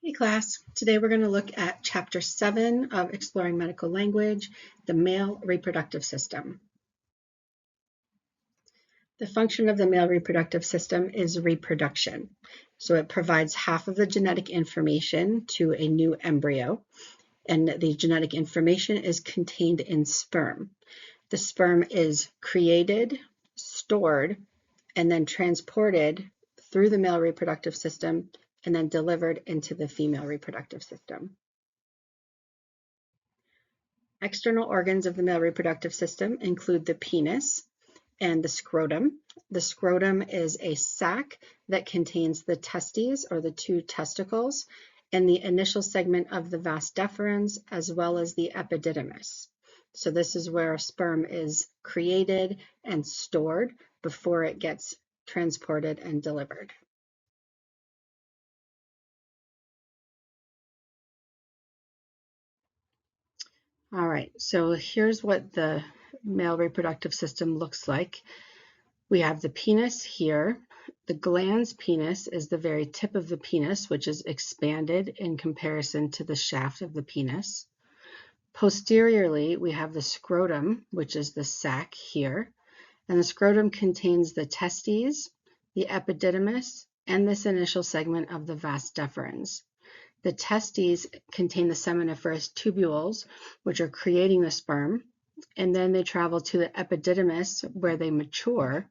Hey class, today we're going to look at Chapter 7 of Exploring Medical Language, the male reproductive system. The function of the male reproductive system is reproduction. So it provides half of the genetic information to a new embryo, and the genetic information is contained in sperm. The sperm is created, stored, and then transported through the male reproductive system and then delivered into the female reproductive system. External organs of the male reproductive system include the penis and the scrotum. The scrotum is a sac that contains the testes, or the two testicles, and the initial segment of the vas deferens, as well as the epididymis. So this is where sperm is created and stored before it gets transported and delivered. All right, so here's what the male reproductive system looks like. We have the penis here. The glans penis is the very tip of the penis, which is expanded in comparison to the shaft of the penis. Posteriorly, we have the scrotum, which is the sac here. And the scrotum contains the testes, the epididymis, and this initial segment of the vas deferens. The testes contain the seminiferous tubules, which are creating the sperm, and then they travel to the epididymis where they mature,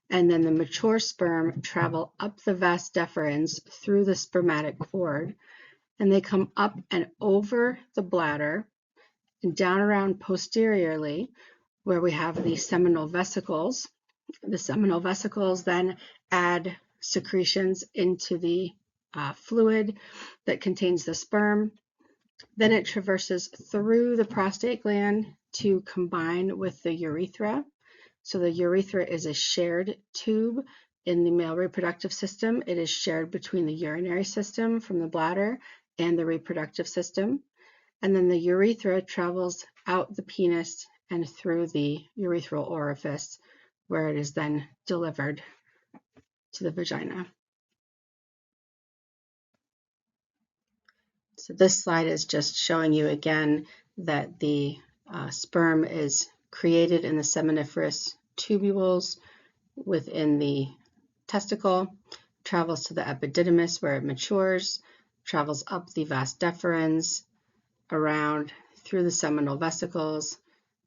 and then the mature sperm travel up the vas deferens through the spermatic cord, and they come up and over the bladder and down around posteriorly where we have the seminal vesicles. The seminal vesicles then add secretions into the fluid that contains the sperm. Then it traverses through the prostate gland to combine with the urethra. So the urethra is a shared tube in the male reproductive system. It is shared between the urinary system from the bladder and the reproductive system. And then the urethra travels out the penis and through the urethral orifice, where it is then delivered to the vagina. So this slide is just showing you again that the sperm is created in the seminiferous tubules within the testicle, travels to the epididymis where it matures, travels up the vas deferens, around through the seminal vesicles,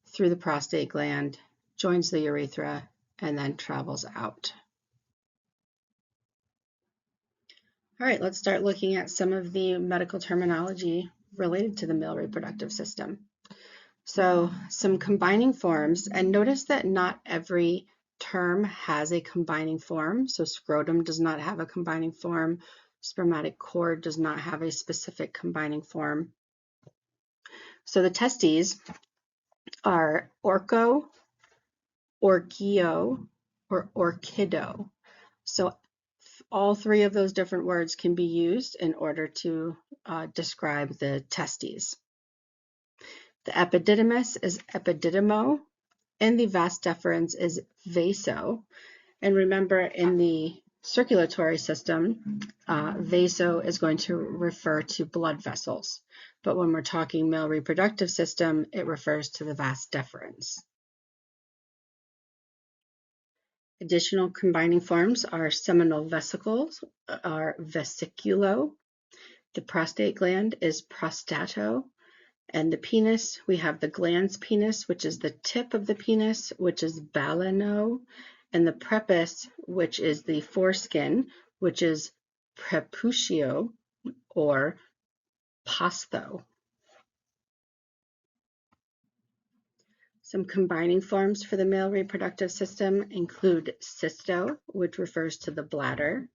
through the prostate gland, joins the urethra, and then travels out. All right, let's start looking at some of the medical terminology related to the male reproductive system. So some combining forms, and notice that not every term has a combining form. So scrotum does not have a combining form. Spermatic cord does not have a specific combining form. So the testes are orcho, orchio, or orchido. So all three of those different words can be used in order to describe the testes. The epididymis is epididymo, and the vas deferens is vaso. And remember, in the circulatory system, vaso is going to refer to blood vessels. But when we're talking male reproductive system, it refers to the vas deferens. Additional combining forms are seminal vesicles, are vesiculo. The prostate gland is prostato. And the penis, we have the glans penis, which is the tip of the penis, which is balano. And the prepuce, which is the foreskin, which is preputio or pastho. Some combining forms for the male reproductive system include cysto, which refers to the bladder,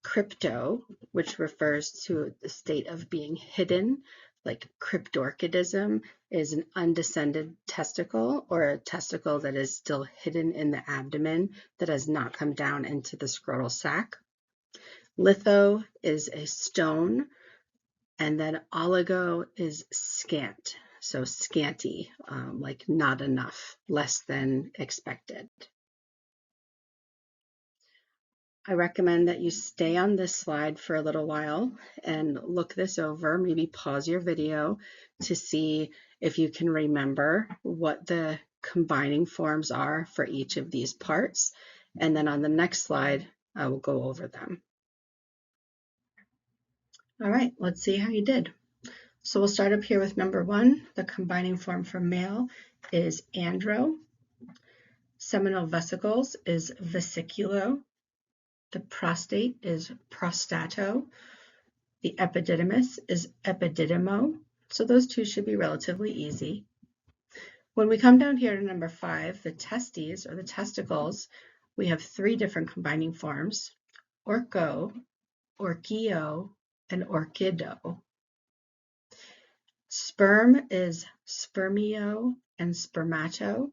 crypto, which refers to the state of being hidden, like cryptorchidism is an undescended testicle or a testicle that is still hidden in the abdomen that has not come down into the scrotal sac. Litho is a stone, and then oligo is scant. So scanty, like not enough, less than expected. I recommend that you stay on this slide for a little while and look this over, maybe pause your video to see if you can remember what the combining forms are for each of these parts. And then on the next slide, I will go over them. All right, let's see how you did. So we'll start up here with number 1. The combining form for male is andro. Seminal vesicles is vesiculo. The prostate is prostato. The epididymis is epididimo. So those two should be relatively easy. When we come down here to number 5, the testes or the testicles, we have 3 different combining forms: orcho, orchio, and orchido. Sperm is spermio and spermato.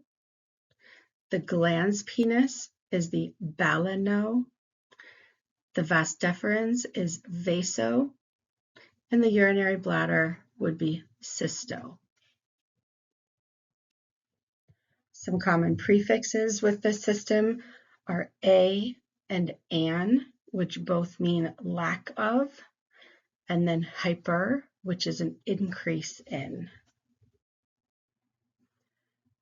The glans penis is the balano. The vas deferens is vaso, and the urinary bladder would be cysto. Some common prefixes with this system are a and an, which both mean lack of, and then hyper, which is an increase in.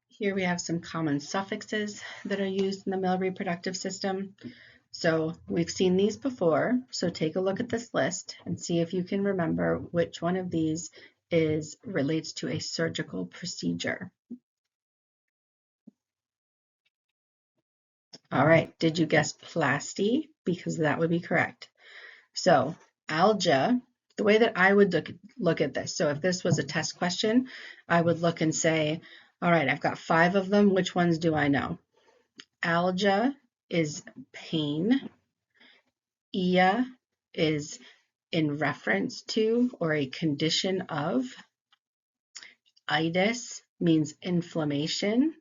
Here we have some common suffixes that are used in the male reproductive system. So we've seen these before, so take a look at this list and see if you can remember which one of these relates to a surgical procedure. All right, did you guess plasty? Because that would be correct. So alga, the way that I would look at this, so if this was a test question, I would look and say, all right, I've got 5 of them, which ones do I know? Alga is pain. Ia is in reference to or a condition of. Itis means inflammation.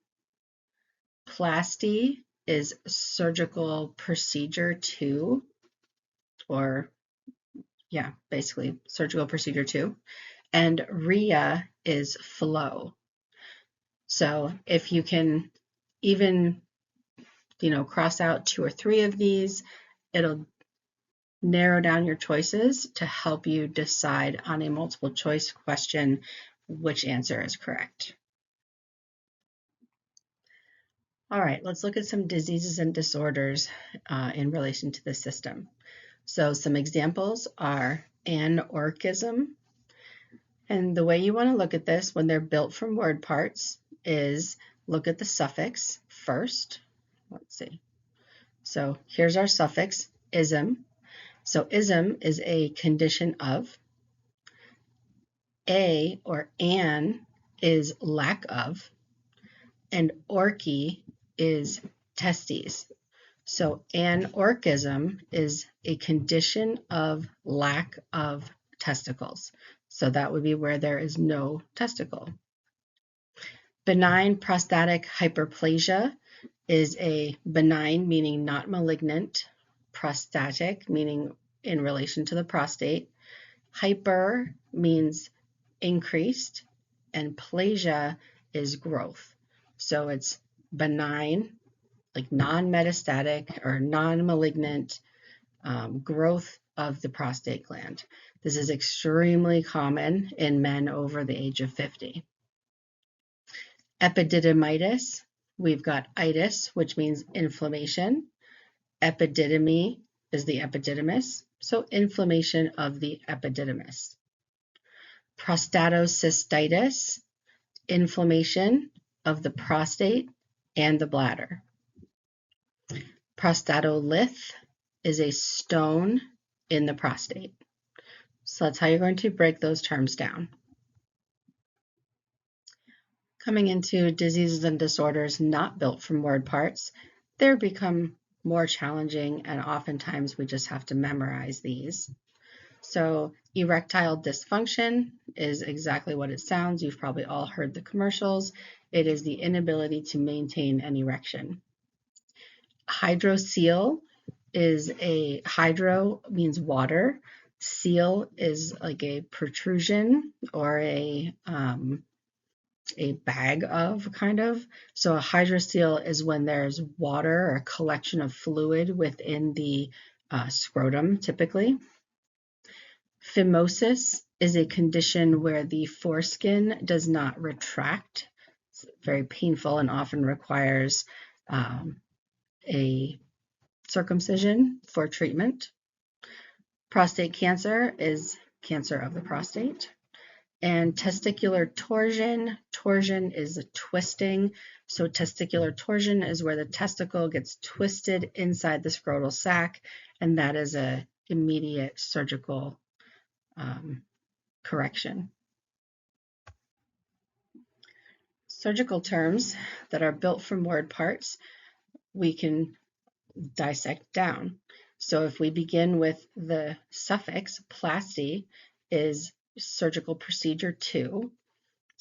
Plasty is surgical procedure to, or yeah, basically surgical procedure to. And rhea is flow. So if you can even, cross out 2 or 3 of these, it'll narrow down your choices to help you decide on a multiple choice question which answer is correct. All right, let's look at some diseases and disorders in relation to the system. So some examples are anorchism. And the way you want to look at this when they're built from word parts is look at the suffix first. Let's see. So here's our suffix, ism. So ism is a condition of. A or an is lack of. And orchi is testes. So anorchism is a condition of lack of testicles. So that would be where there is no testicle. Benign prostatic hyperplasia is a benign, meaning not malignant, prostatic, meaning in relation to the prostate. Hyper means increased, and plasia is growth. So it's benign, like non-metastatic or non-malignant growth of the prostate gland. This is extremely common in men over the age of 50. Epididymitis, we've got itis, which means inflammation. Epididymy is the epididymis, so inflammation of the epididymis. Prostatocystitis, inflammation of the prostate and the bladder. Prostatolith is a stone in the prostate. So that's how you're going to break those terms down. Coming into diseases and disorders not built from word parts, they become more challenging, and oftentimes we just have to memorize these. So erectile dysfunction is exactly what it sounds. You've probably all heard the commercials. It is the inability to maintain an erection. Hydrocele is hydro means water. Cele is like a protrusion or a a bag of, kind of. So a hydrocele is when there's water or a collection of fluid within the scrotum, typically. Phimosis is a condition where the foreskin does not retract. It's very painful and often requires a circumcision for treatment. Prostate cancer is cancer of the prostate. And testicular torsion, torsion is a twisting. So testicular torsion is where the testicle gets twisted inside the scrotal sac, and that is an immediate surgical correction. Surgical terms that are built from word parts, we can dissect down. So if we begin with the suffix plasty is surgical procedure 2.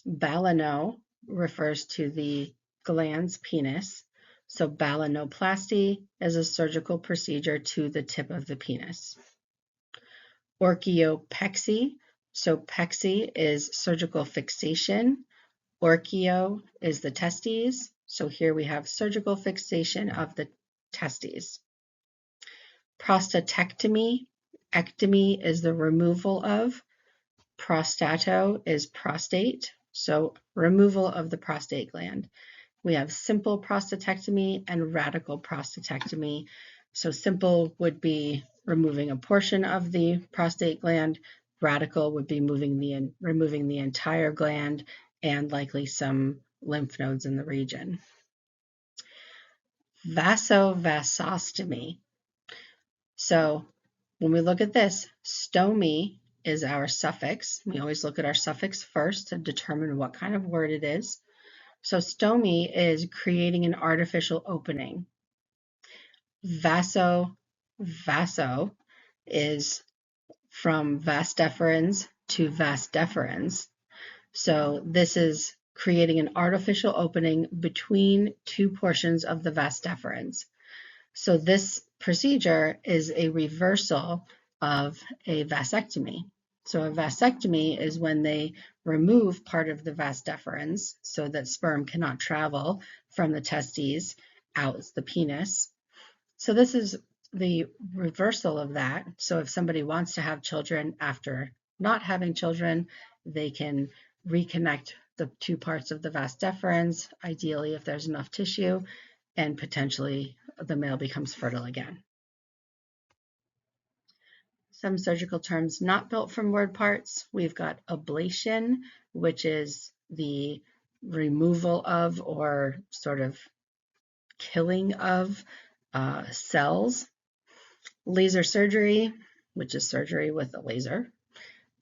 Balano refers to the glans penis. So balanoplasty is a surgical procedure to the tip of the penis. Orchiopexy. So pexy is surgical fixation. Orchio is the testes. So here we have surgical fixation of the testes. Prostatectomy. Ectomy is the removal of. Prostato is prostate. So removal of the prostate gland. We have simple prostatectomy and radical prostatectomy. So simple would be removing a portion of the prostate gland. Radical would be removing the entire gland and likely some lymph nodes in the region. Vasovasostomy. So when we look at this, stomy is our suffix. We always look at our suffix first to determine what kind of word it is. So stomy is creating an artificial opening. Vaso is from vas deferens to vas deferens. So this is creating an artificial opening between two portions of the vas deferens. So this procedure is a reversal of a vasectomy. So a vasectomy is when they remove part of the vas deferens so that sperm cannot travel from the testes out the penis. So this is the reversal of that. So if somebody wants to have children after not having children, they can reconnect the two parts of the vas deferens, ideally if there's enough tissue, and potentially the male becomes fertile again. Some surgical terms not built from word parts. We've got ablation, which is the removal of or sort of killing of cells. Laser surgery, which is surgery with a laser.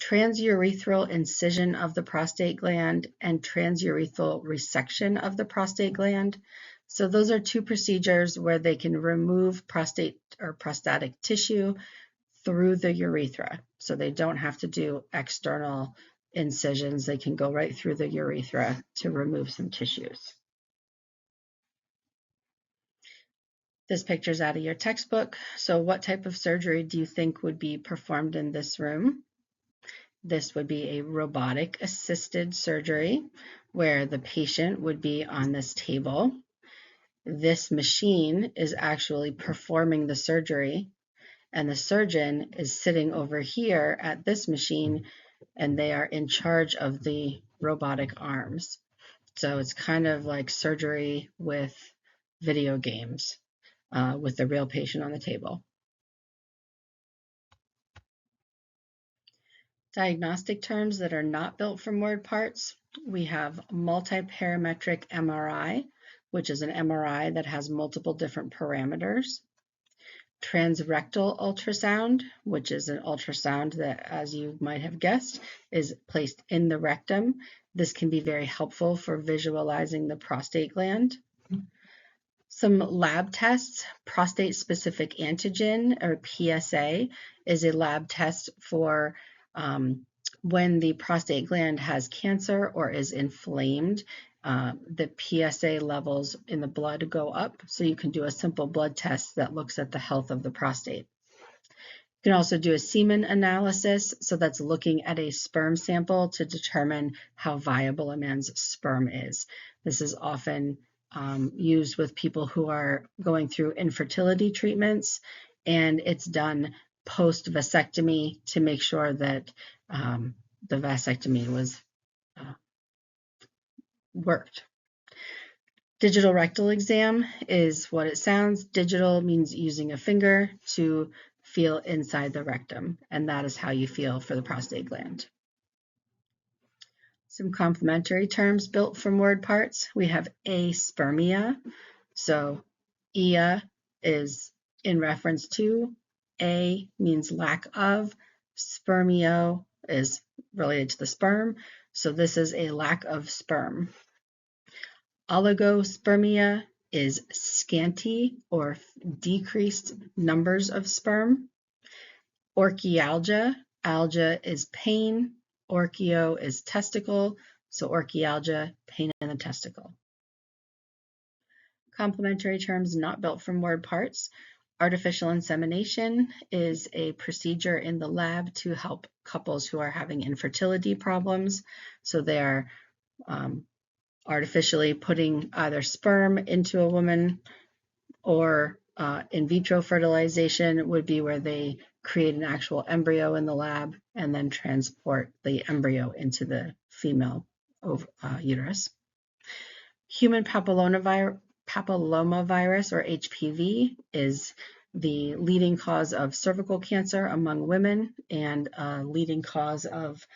Transurethral incision of the prostate gland and transurethral resection of the prostate gland. So those are two procedures where they can remove prostate or prostatic tissue through the urethra. So they don't have to do external incisions. They can go right through the urethra to remove some tissues. This picture's out of your textbook. So what type of surgery do you think would be performed in this room? This would be a robotic assisted surgery where the patient would be on this table. This machine is actually performing the surgery, and the surgeon is sitting over here at this machine, and they are in charge of the robotic arms. So it's kind of like surgery with video games. With the real patient on the table. Diagnostic terms that are not built from word parts. We have multiparametric MRI, which is an MRI that has multiple different parameters. Transrectal ultrasound, which is an ultrasound that, as you might have guessed, is placed in the rectum. This can be very helpful for visualizing the prostate gland. Some lab tests. Prostate-specific antigen, or PSA, is a lab test for when the prostate gland has cancer or is inflamed. The PSA levels in the blood go up, so you can do a simple blood test that looks at the health of the prostate. You can also do a semen analysis, so that's looking at a sperm sample to determine how viable a man's sperm is. This is often used with people who are going through infertility treatments, and it's done post-vasectomy to make sure that the vasectomy was worked. Digital rectal exam is what it sounds. Digital means using a finger to feel inside the rectum, and that is how you feel for the prostate gland. Some complementary terms built from word parts. We have aspermia. So ia is in reference to, a means lack of, spermio is related to the sperm. So this is a lack of sperm. Oligospermia is scanty or decreased numbers of sperm. Orchialgia, algia is pain, orchio is testicle, so orchialgia, pain in the testicle. Complementary terms not built from word parts. Artificial insemination is a procedure in the lab to help couples who are having infertility problems. So they are artificially putting either sperm into a woman, or in vitro fertilization would be where they create an actual embryo in the lab and then transport the embryo into the female uterus. Human papillomavirus, or HPV, is the leading cause of cervical cancer among women and a leading cause of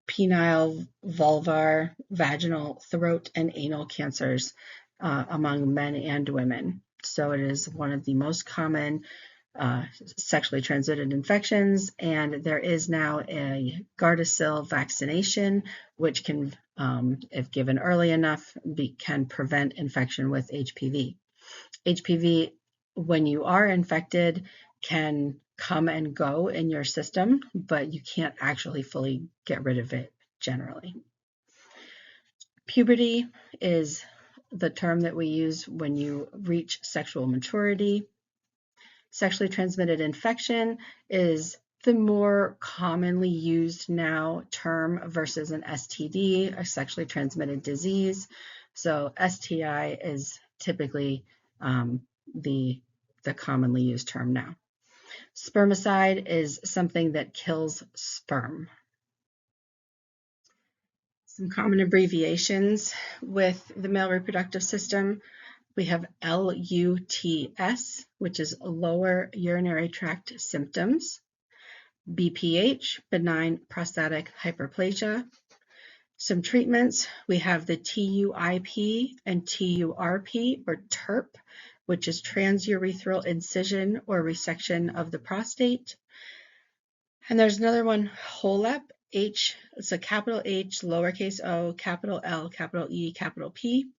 penile, vulvar, vaginal, throat, and anal cancers among men and women. So it is one of the most common sexually transmitted infections, and there is now a Gardasil vaccination, which can, if given early enough, can prevent infection with HPV. HPV, when you are infected, can come and go in your system, but you can't actually fully get rid of it generally. Puberty is the term that we use when you reach sexual maturity. Sexually transmitted infection is the more commonly used now term versus an STD, a sexually transmitted disease. So STI is typically the commonly used term now. Spermicide is something that kills sperm. Some common abbreviations with the male reproductive system. We have LUTS, which is lower urinary tract symptoms. BPH, benign prostatic hyperplasia. Some treatments, we have the TUIP and TURP, or TURP, which is transurethral incision or resection of the prostate. And there's another one, HOLEP, H, it's a capital H, lowercase o, capital L, capital E, capital P,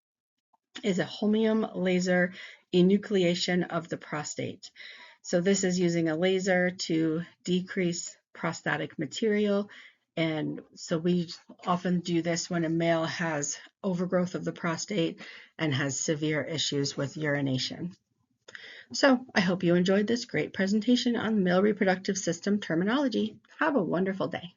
is a holmium laser enucleation of the prostate. So this is using a laser to decrease prostatic material. And so we often do this when a male has overgrowth of the prostate and has severe issues with urination. So I hope you enjoyed this great presentation on male reproductive system terminology. Have a wonderful day.